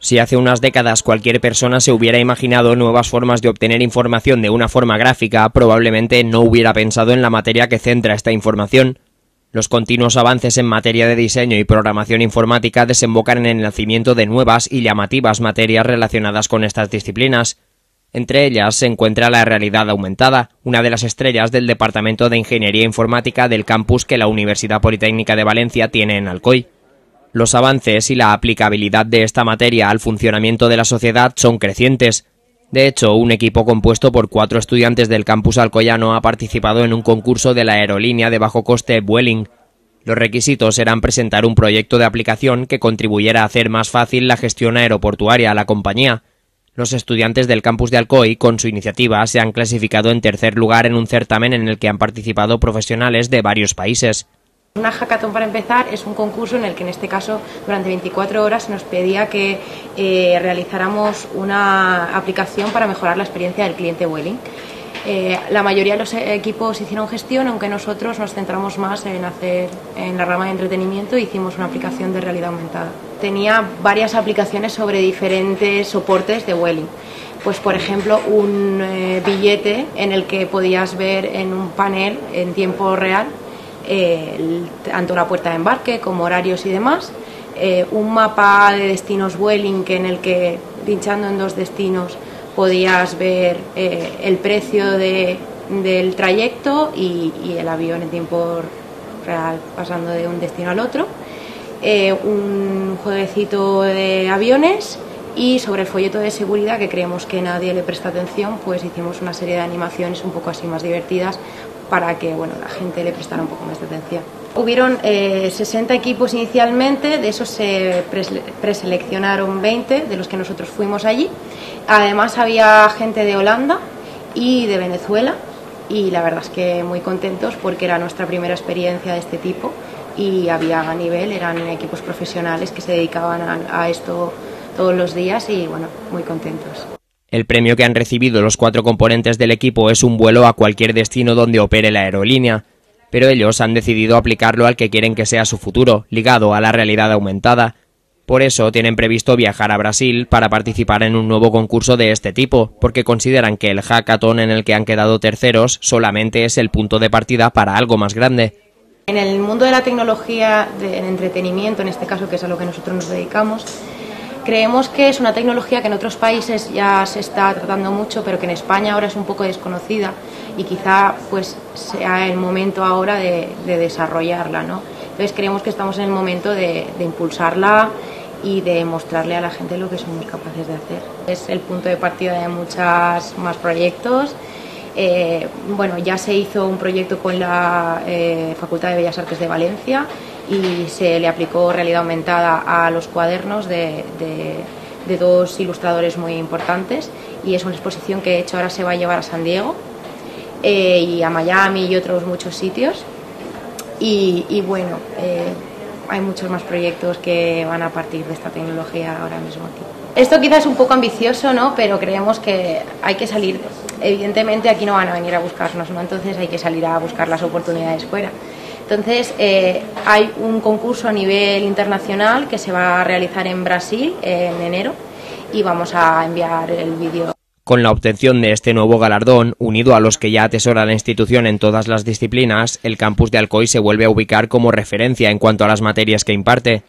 Si hace unas décadas cualquier persona se hubiera imaginado nuevas formas de obtener información de una forma gráfica, probablemente no hubiera pensado en la materia que centra esta información. Los continuos avances en materia de diseño y programación informática desembocan en el nacimiento de nuevas y llamativas materias relacionadas con estas disciplinas. Entre ellas se encuentra la realidad aumentada, una de las estrellas del Departamento de Ingeniería Informática del campus que la Universidad Politécnica de Valencia tiene en Alcoy. Los avances y la aplicabilidad de esta materia al funcionamiento de la sociedad son crecientes. De hecho, un equipo compuesto por 4 estudiantes del campus alcoyano ha participado en un concurso de la aerolínea de bajo coste Vueling. Los requisitos eran presentar un proyecto de aplicación que contribuyera a hacer más fácil la gestión aeroportuaria a la compañía. Los estudiantes del campus de Alcoy, con su iniciativa, se han clasificado en tercer lugar en un certamen en el que han participado profesionales de varios países. Una hackathon, para empezar, es un concurso en el que en este caso durante 24 horas se nos pedía que realizáramos una aplicación para mejorar la experiencia del cliente Vueling. La mayoría de los equipos hicieron gestión, aunque nosotros nos centramos más en hacer en la rama de entretenimiento e hicimos una aplicación de realidad aumentada. Tenía varias aplicaciones sobre diferentes soportes de Vueling. Pues por ejemplo un billete en el que podías ver en un panel en tiempo real tanto la puerta de embarque como horarios y demás, un mapa de destinos Vueling en el que pinchando en 2 destinos podías ver el precio del trayecto y el avión en tiempo real pasando de un destino al otro, un jueguecito de aviones y sobre el folleto de seguridad, que creemos que nadie le presta atención, pues hicimos una serie de animaciones un poco así más divertidas para que la gente le prestara un poco más de atención. Hubieron 60 equipos inicialmente, de esos se preseleccionaron 20, de los que nosotros fuimos allí. Además había gente de Holanda y de Venezuela y la verdad es que muy contentos porque era nuestra primera experiencia de este tipo y había a nivel, eran equipos profesionales que se dedicaban a esto todos los días y muy contentos. El premio que han recibido los 4 componentes del equipo es un vuelo a cualquier destino donde opere la aerolínea, pero ellos han decidido aplicarlo al que quieren que sea su futuro, ligado a la realidad aumentada. Por eso tienen previsto viajar a Brasil para participar en un nuevo concurso de este tipo, porque consideran que el hackathon en el que han quedado terceros solamente es el punto de partida para algo más grande. En el mundo de la tecnología, del entretenimiento, en este caso, que es a lo que nosotros nos dedicamos, creemos que es una tecnología que en otros países ya se está tratando mucho, pero que en España ahora es un poco desconocida y quizá pues sea el momento ahora de desarrollarla, ¿no? Entonces creemos que estamos en el momento de impulsarla y de mostrarle a la gente lo que somos capaces de hacer. Es el punto de partida de muchos más proyectos. Ya se hizo un proyecto con la Facultad de Bellas Artes de Valencia y se le aplicó realidad aumentada a los cuadernos de 2 ilustradores muy importantes y es una exposición que de hecho ahora se va a llevar a San Diego y a Miami y otros muchos sitios hay muchos más proyectos que van a partir de esta tecnología ahora mismo aquí. Esto quizás es un poco ambicioso, ¿no? Pero creemos que hay que salir, evidentemente aquí no van a venir a buscarnos, ¿no? Entonces hay que salir a buscar las oportunidades fuera. Entonces hay un concurso a nivel internacional que se va a realizar en Brasil en enero y vamos a enviar el vídeo. Con la obtención de este nuevo galardón, unido a los que ya atesora la institución en todas las disciplinas, el campus de Alcoy se vuelve a ubicar como referencia en cuanto a las materias que imparte.